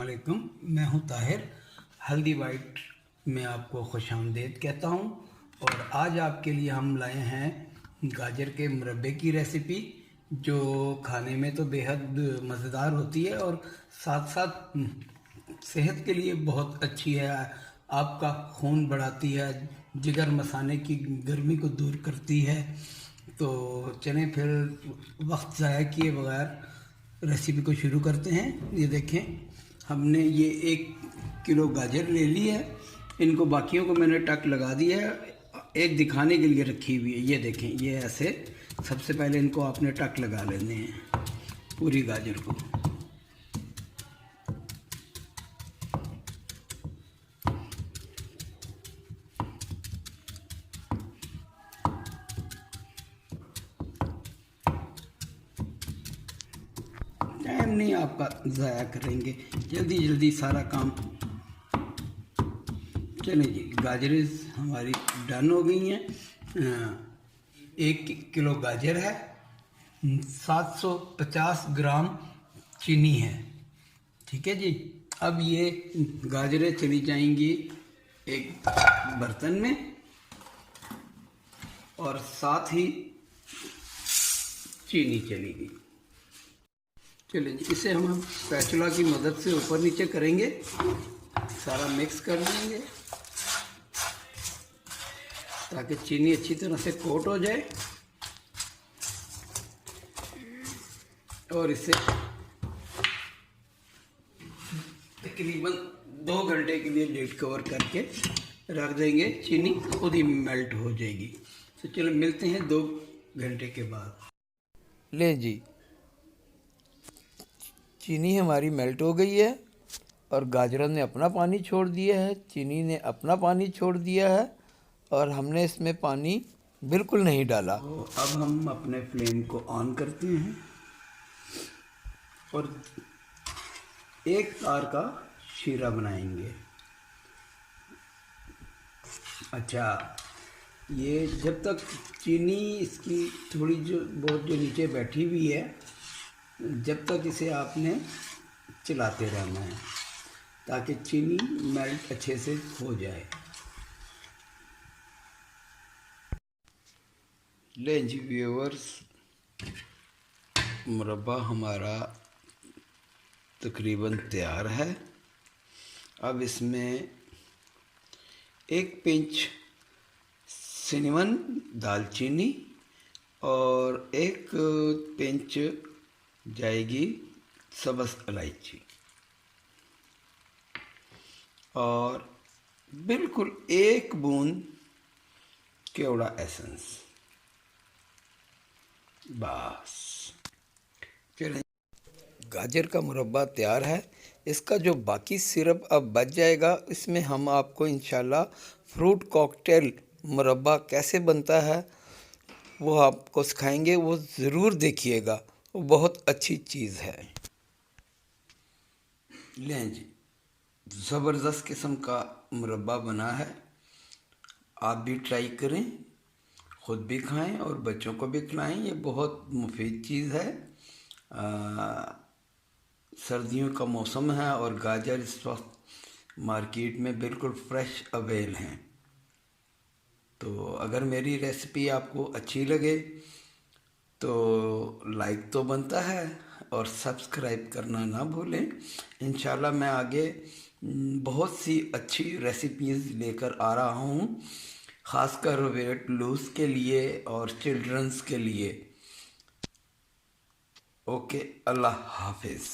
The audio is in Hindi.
वालेकुम, मैं हूं ताहिर। हल्दी वाइट में आपको खुशामदीद कहता हूं। और आज आपके लिए हम लाए हैं गाजर के मुरब्बे की रेसिपी, जो खाने में तो बेहद मज़ेदार होती है और साथ साथ सेहत के लिए बहुत अच्छी है। आपका खून बढ़ाती है, जिगर मसाने की गर्मी को दूर करती है। तो चलें फिर वक्त ज़ाया किए बगैर रेसिपी को शुरू करते हैं। ये देखें, हमने ये 1 किलो गाजर ले ली है। इनको बाकियों को मैंने टक लगा दिया है, एक दिखाने के लिए रखी हुई है। ये देखें, ये ऐसे सबसे पहले इनको आपने टक लगा लेने हैं पूरी गाजर को। टाइम नहीं आपका ज़ाया करेंगे, जल्दी जल्दी सारा काम। चलें जी, गाजरें हमारी डन हो गई हैं। 1 किलो गाजर है, 750 ग्राम चीनी है। ठीक है जी। अब ये गाजरें चली जाएंगी एक बर्तन में, और साथ ही चीनी चलेगी। चलिए जी, इसे हम स्पैचुला की मदद से ऊपर नीचे करेंगे, सारा मिक्स कर देंगे ताकि चीनी अच्छी तरह से कोट हो जाए। और इसे तकरीबन 2 घंटे के लिए लिड कवर करके रख देंगे। चीनी खुद ही मेल्ट हो जाएगी। तो चलो मिलते हैं 2 घंटे के बाद। ले जी, चीनी हमारी मेल्ट हो गई है और गाजरों ने अपना पानी छोड़ दिया है, चीनी ने अपना पानी छोड़ दिया है, और हमने इसमें पानी बिल्कुल नहीं डाला। तो अब हम अपने फ्लेम को ऑन करते हैं और एक तार का शीरा बनाएंगे। अच्छा, ये जब तक चीनी इसकी थोड़ी बहुत नीचे बैठी हुई है, जब तक इसे आपने चलाते रहना है ताकि चीनी मेल्ट अच्छे से हो जाए। लें जी व्यूअर्स, मुरब्बा हमारा तकरीबन तैयार है। अब इसमें 1 पिंच सिनेमन दालचीनी और 1 पिंच जाएगी सब्ज़ इलायची, और बिल्कुल 1 बूंद केवड़ा एसेंस, बस। चलें, गाजर का मुरब्बा तैयार है। इसका जो बाकी सिरप अब बच जाएगा, इसमें हम आपको इंशाल्लाह फ्रूट कॉकटेल मुरब्बा कैसे बनता है वो आपको सिखाएंगे। वो ज़रूर देखिएगा, वो बहुत अच्छी चीज़ है। लें जी, ज़बरदस्त किस्म का मुरब्बा बना है। आप भी ट्राई करें, ख़ुद भी खाएं और बच्चों को भी खिलाएं। ये बहुत मुफीद चीज़ है। सर्दियों का मौसम है और गाजर इस वक्त मार्केट में बिल्कुल फ्रेश अवेल हैं। तो अगर मेरी रेसिपी आपको अच्छी लगे तो लाइक तो बनता है, और सब्सक्राइब करना ना भूलें। इंशाल्लाह मैं आगे बहुत सी अच्छी रेसिपीज़ लेकर आ रहा हूँ, ख़ासकर वेट लूज़ के लिए और चिल्ड्रंस के लिए। ओके, अल्लाह हाफिज़।